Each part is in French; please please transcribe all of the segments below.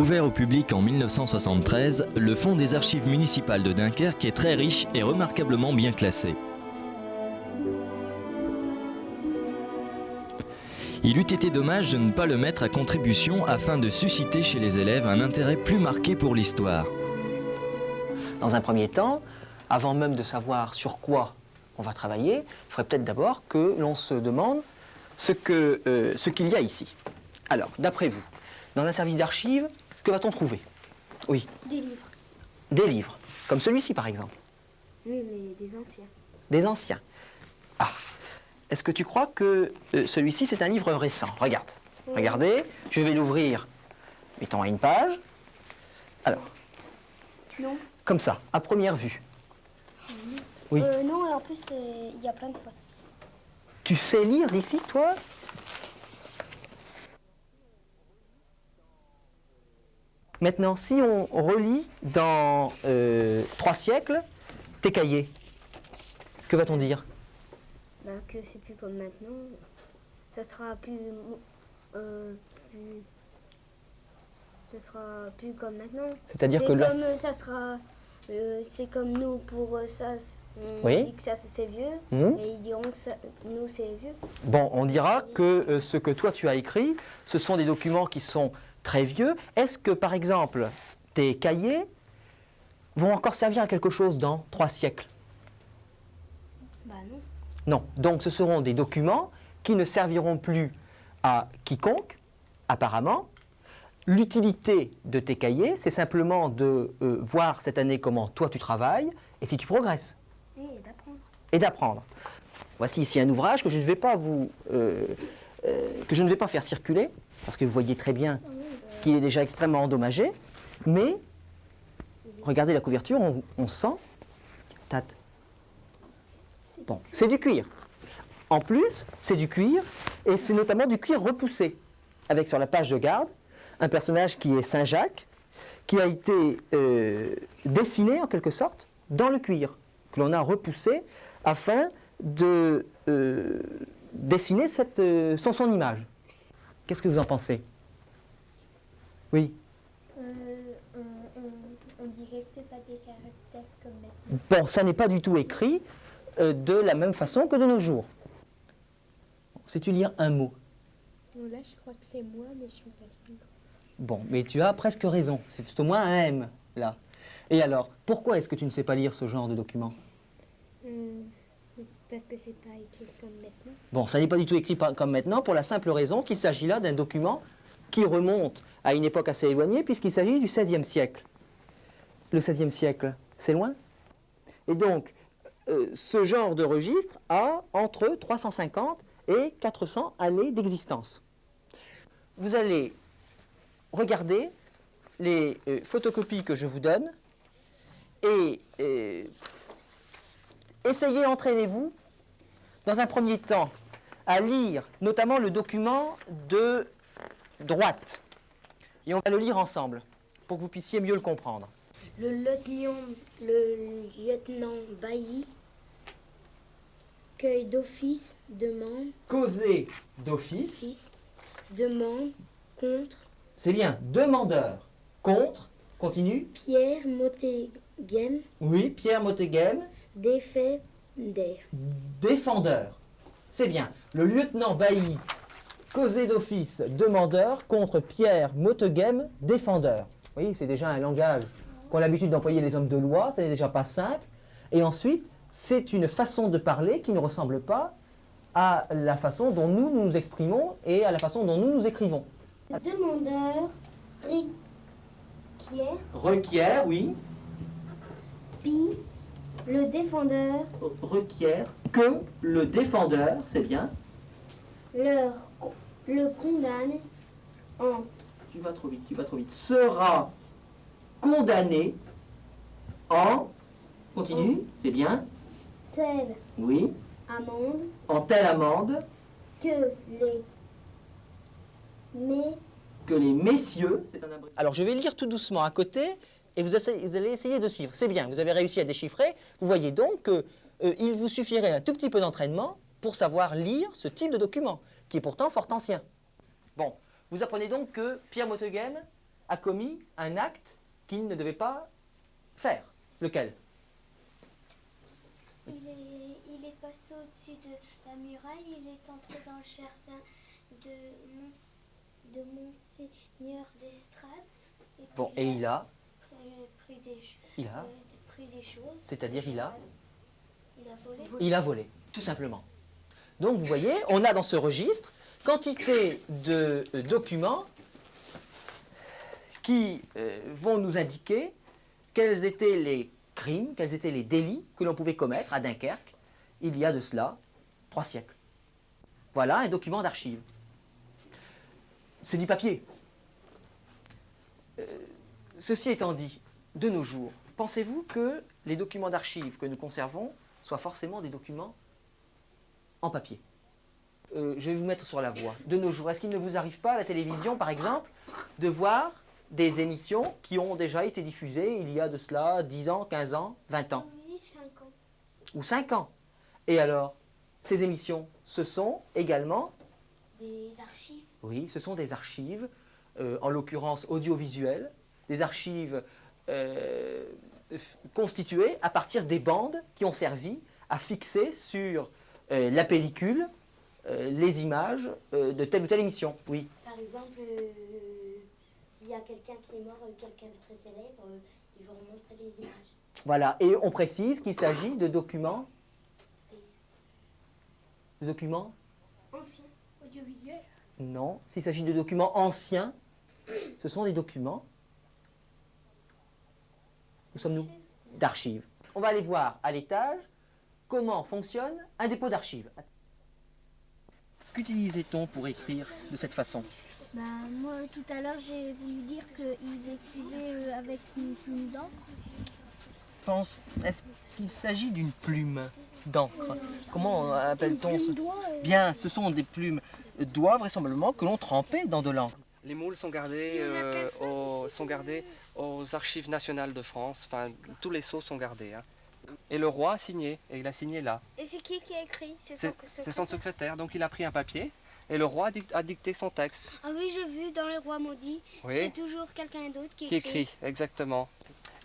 Ouvert au public en 1973, le fonds des archives municipales de Dunkerque est très riche et remarquablement bien classé. Il eût été dommage de ne pas le mettre à contribution afin de susciter chez les élèves un intérêt plus marqué pour l'histoire. Dans un premier temps, avant même de savoir sur quoi on va travailler, il faudrait peut-être d'abord que l'on se demande ce qu'il y a ici. Alors, d'après vous, dans un service d'archives, que va-t-on trouver? Oui. Des livres. Des livres, comme celui-ci par exemple. Oui, mais des anciens. Des anciens. Ah, est-ce que tu crois que celui-ci c'est un livre récent? Regarde, Oui. Regardez, je vais l'ouvrir, mettons à une page. Alors, Non. comme ça, à première vue. Oui. Non, et en plus, il y a plein de fautes. Tu sais lire d'ici, toi? Maintenant, si on relit dans 3 siècles tes cahiers, que va-t-on dire? Ben, que c'est plus comme maintenant. Ça sera ça sera plus comme maintenant. C'est-à-dire que là- comme ça sera. C'est comme nous pour ça. On Oui. dit que ça c'est vieux. Mhm. Et ils diront que nous c'est vieux. Bon, on dira que ce que toi tu as écrit, ce sont des documents qui sont très vieux. Est-ce que, par exemple, tes cahiers vont encore servir à quelque chose dans 3 siècles? Bah non. Non. Donc ce seront des documents qui ne serviront plus à quiconque, apparemment. L'utilité de tes cahiers, c'est simplement de voir cette année comment toi tu travailles et si tu progresses. Et d'apprendre. Et d'apprendre. Voici ici un ouvrage que je ne vais pas que je ne vais pas faire circuler, parce que vous voyez très bien qu'il est déjà extrêmement endommagé, mais regardez la couverture, on sent, tâte. Bon, c'est du cuir. En plus, c'est du cuir, et c'est notamment du cuir repoussé, avec sur la page de garde un personnage qui est Saint-Jacques, qui a été dessiné en quelque sorte dans le cuir, que l'on a repoussé afin de dessiner son image. Qu'est-ce que vous en pensez? Oui. On dirait que c'est pas des caractères comme maintenant. Bon, ça n'est pas du tout écrit de la même façon que de nos jours. Sais-tu lire un mot? Là, je crois que c'est moi, mais je suis pas sûre. Bon, mais tu as presque raison. C'est au moins un M, là. Et alors, pourquoi est-ce que tu ne sais pas lire ce genre de document? Parce que c'est pas écrit comme maintenant. Bon, ça n'est pas du tout écrit comme maintenant, pour la simple raison qu'il s'agit là d'un document qui remonte à une époque assez éloignée, puisqu'il s'agit du XVIe siècle. Le XVIe siècle, c'est loin. Et donc, ce genre de registre a entre 350 et 400 années d'existence. Vous allez regarder les photocopies que je vous donne et essayez, entraînez-vous, dans un premier temps, à lire notamment le document de droite. Et on va le lire ensemble, pour que vous puissiez mieux le comprendre. Le lieutenant Bailly, cueil d'office, demande, Causer d'office, 6, demande, contre, c'est bien, demandeur, contre, continue, Pierre Motteghem, oui, Pierre Motteghem, défait d'air. défendeur. C'est bien, le lieutenant Bailly, causé d'office, demandeur, contre Pierre Motteghem, défendeur. Vous voyez, c'est déjà un langage qu'ont l'habitude d'employer les hommes de loi, ça n'est déjà pas simple. Et ensuite, c'est une façon de parler qui ne ressemble pas à la façon dont nous nous exprimons et à la façon dont nous nous écrivons. Le demandeur Requiert, oui. puis le défendeur Requiert que le défendeur, c'est bien. le condamne en Tu vas trop vite. Sera condamné en... Continue, c'est bien. telle Oui. amende En telle amende que les messieurs... C'est un Alors je vais lire tout doucement à côté et vous allez essayer de suivre. C'est bien, vous avez réussi à déchiffrer. Vous voyez donc qu'il vous suffirait un tout petit peu d'entraînement pour savoir lire ce type de document, qui est pourtant fort ancien. Bon, vous apprenez donc que Pierre Motteghem a commis un acte qu'il ne devait pas faire. Lequel? Il est passé au-dessus de la muraille, il est entré dans le jardin de Monseigneur d'Estrade. Bon, et il a pris des choses. C'est-à-dire il a volé. Il a volé, tout simplement. Donc vous voyez, on a dans ce registre quantité de documents qui vont nous indiquer quels étaient les crimes, quels étaient les délits que l'on pouvait commettre à Dunkerque il y a de cela 3 siècles. Voilà un document d'archive. C'est du papier. Ceci étant dit, de nos jours, pensez-vous que les documents d'archives que nous conservons soient forcément des documents en papier? Je vais vous mettre sur la voie. De nos jours, est-ce qu'il ne vous arrive pas à la télévision, par exemple, de voir des émissions qui ont déjà été diffusées il y a de cela 10 ans, 15 ans, 20 ans? Oui, 5 ans. Ou 5 ans. Et alors, ces émissions, ce sont également... Des archives. Oui, ce sont des archives, en l'occurrence audiovisuelles, des archives constituées à partir des bandes qui ont servi à fixer sur la pellicule les images de telle ou telle émission. Oui. Par exemple, s'il y a quelqu'un qui est mort, quelqu'un de très célèbre, ils vont montrer les images. Voilà, et on précise qu'il s'agit de documents... De documents? Anciens, audiovisuels. Non, s'il s'agit de documents anciens, ce sont des documents... Où sommes-nous? D'archives. On va aller voir à l'étage comment fonctionne un dépôt d'archives. Qu'utilisait-on pour écrire de cette façon? Moi, tout à l'heure, j'ai voulu dire qu'ils écrivaient avec une plume d'encre. Est-ce qu'il s'agit d'une plume d'encre? Comment appelle-t-on Une ce... plume d'oie, Bien, ce sont des plumes d'oie vraisemblablement que l'on trempait dans de l'encre. Les moules sont gardés, aux archives nationales de France. Enfin, tous les sceaux sont gardés. Hein. Et le roi a signé, et il a signé là. Et c'est qui a écrit? C'est son secrétaire, donc il a pris un papier et le roi a dicté son texte. Ah oui, j'ai vu dans Les Rois Maudits, Oui. c'est toujours quelqu'un d'autre qui Qui écrit, exactement.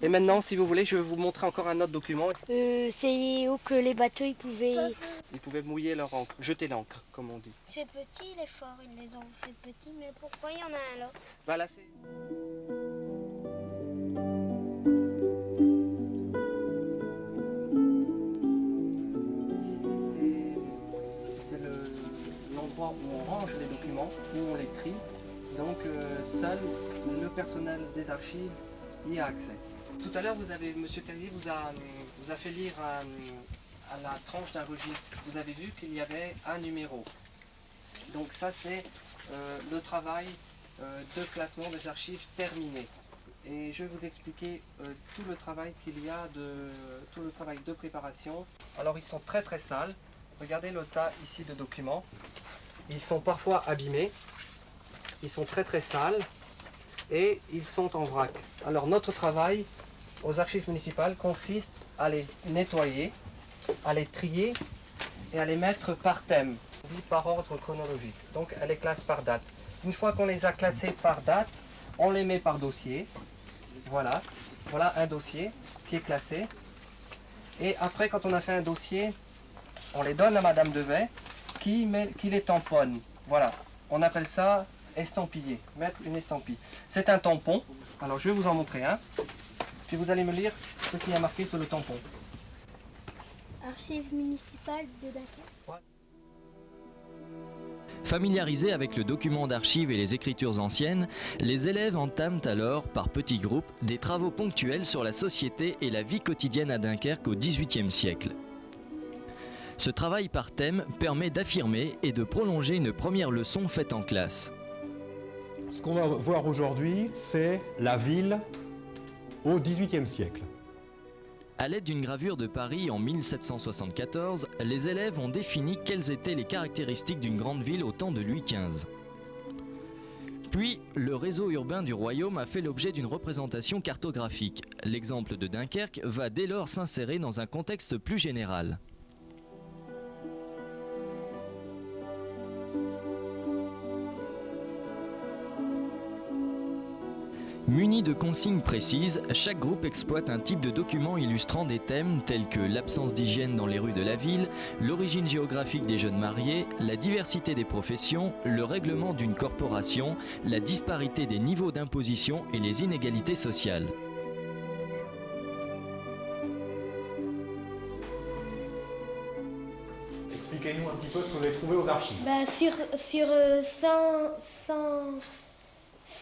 Et maintenant, si vous voulez, je vais vous montrer encore un autre document. C'est où que les bateaux ils pouvaient... Ils pouvaient mouiller leur encre, jeter l'encre, comme on dit. C'est petit, il est fort, ils les ont fait petits, mais pourquoi il y en a un là? Bah là, c'est... C'est l'endroit où on range les documents, où on les trie. Donc seul le personnel des archives y a accès. Tout à l'heure, M. Terrier vous a fait lire à la tranche d'un registre. Vous avez vu qu'il y avait un numéro. Donc ça, c'est le travail de classement des archives terminé. Et je vais vous expliquer tout le travail qu'il y a, tout le travail de préparation. Alors ils sont très très sales. Regardez le tas ici de documents. Ils sont parfois abîmés. Ils sont très très sales. Et ils sont en vrac. Alors notre travail aux archives municipales consiste à les nettoyer, à les trier et à les mettre par thème, dit par ordre chronologique. Donc elle les classe par date. Une fois qu'on les a classés par date, on les met par dossier. Voilà, voilà un dossier qui est classé. Et après, quand on a fait un dossier, on les donne à Madame Devet qui les tamponne. Voilà, on appelle ça estampiller, mettre une estampille. C'est un tampon. Alors je vais vous en montrer un. Puis vous allez me lire ce qui est marqué sur le tampon. Archives municipales de Dunkerque. Familiarisés avec le document d'archives et les écritures anciennes, les élèves entament alors, par petits groupes, des travaux ponctuels sur la société et la vie quotidienne à Dunkerque au XVIIIe siècle. Ce travail par thème permet d'affirmer et de prolonger une première leçon faite en classe. Ce qu'on va voir aujourd'hui, c'est la ville au XVIIIe siècle. À l'aide d'une gravure de Paris en 1774, les élèves ont défini quelles étaient les caractéristiques d'une grande ville au temps de Louis XV. Puis, le réseau urbain du royaume a fait l'objet d'une représentation cartographique. L'exemple de Dunkerque va dès lors s'insérer dans un contexte plus général. Muni de consignes précises, chaque groupe exploite un type de document illustrant des thèmes tels que l'absence d'hygiène dans les rues de la ville, l'origine géographique des jeunes mariés, la diversité des professions, le règlement d'une corporation, la disparité des niveaux d'imposition et les inégalités sociales. Expliquez-nous un petit peu ce que vous avez trouvé aux archives. Sur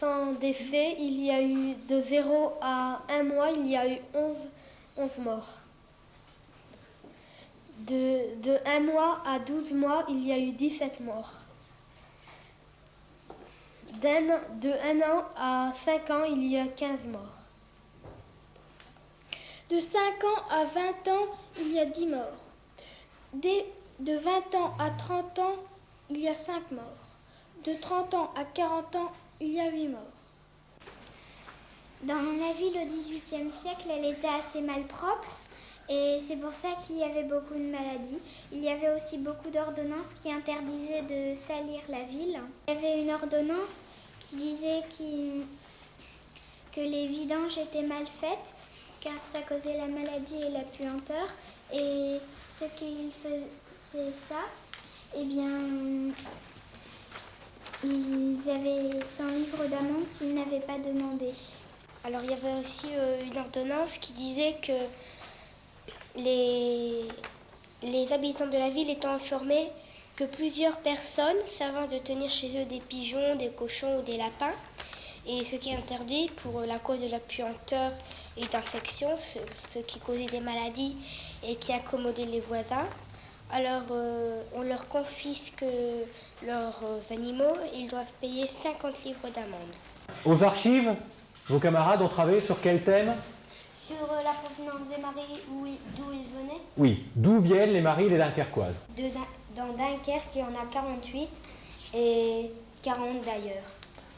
100 décès, il y a eu de 0 à 1 mois, il y a eu 11 morts. De 1 mois à 12 mois, il y a eu 17 morts. De 1 an à 5 ans, il y a 15 morts. De 5 ans à 20 ans, il y a 10 morts. De 20 ans à 30 ans, il y a 5 morts. De 30 ans à 40 ans, il y a 8 morts. Dans la ville au XVIIIe siècle, elle était assez malpropre et c'est pour ça qu'il y avait beaucoup de maladies. Il y avait aussi beaucoup d'ordonnances qui interdisaient de salir la ville. Il y avait une ordonnance qui disait que les vidanges étaient mal faites car ça causait la maladie et la puanteur. Et ceux qui faisaient ça, eh bien, ils avaient 100 livres d'amende s'ils n'avaient pas demandé. Alors il y avait aussi une ordonnance qui disait que les habitants de la ville étaient informés que plusieurs personnes savent de tenir chez eux des pigeons, des cochons ou des lapins, et ce qui est interdit pour la cause de la puanteur et d'infection, ce qui causait des maladies et qui incommodait les voisins. Alors on leur confisque leurs animaux et ils doivent payer 50 livres d'amende. Aux archives, vos camarades ont travaillé sur quel thème? Sur la provenance des maris, d'où ils venaient. Oui, d'où viennent les maris des Dunkerquoises? Dans Dunkerque, il y en a 48 et 40 d'ailleurs.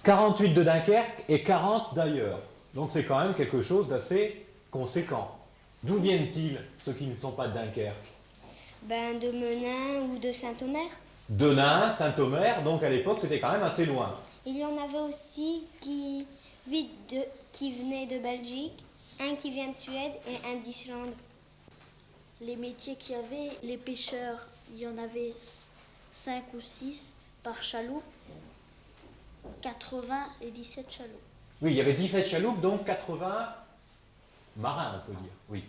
48 de Dunkerque et 40 d'ailleurs. Donc c'est quand même quelque chose d'assez conséquent. D'où viennent-ils, ceux qui ne sont pas de Dunkerque? De Menin ou de Saint-Omer. De Nain, Saint-Omer, donc à l'époque c'était quand même assez loin. Il y en avait aussi qui venaient de Belgique, un qui vient de Suède et un d'Islande. Les métiers qu'il y avait, les pêcheurs, il y en avait 5 ou 6 par chaloupe, 80 et 17 chaloupes. Oui, il y avait 17 chaloupes, donc 80 marins, on peut dire, oui.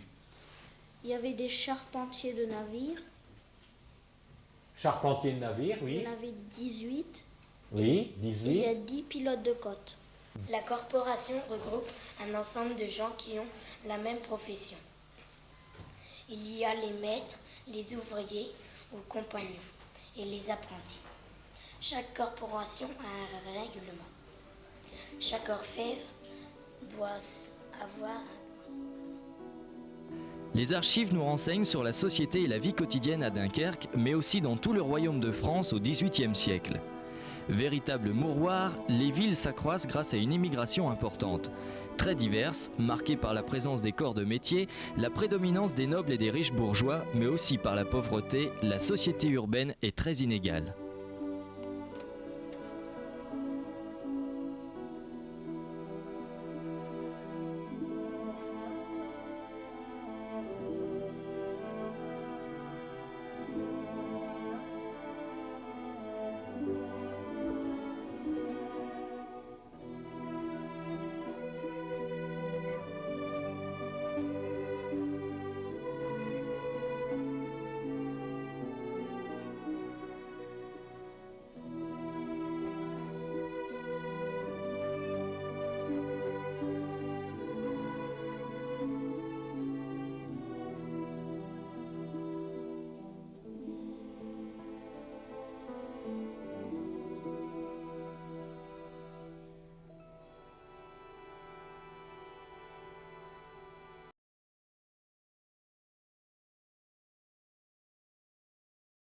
Il y avait des charpentiers de navires. Charpentiers de navires, oui. Il y en avait 18. Oui, Et il 18. y a 10 pilotes de côte. La corporation regroupe un ensemble de gens qui ont la même profession. Il y a les maîtres, les ouvriers ou compagnons et les apprentis. Chaque corporation a un règlement. Chaque orfèvre doit avoir un poisson. Les archives nous renseignent sur la société et la vie quotidienne à Dunkerque, mais aussi dans tout le royaume de France au XVIIIe siècle. Véritable mouroir, les villes s'accroissent grâce à une immigration importante. Très diverse, marquée par la présence des corps de métier, la prédominance des nobles et des riches bourgeois, mais aussi par la pauvreté, la société urbaine est très inégale.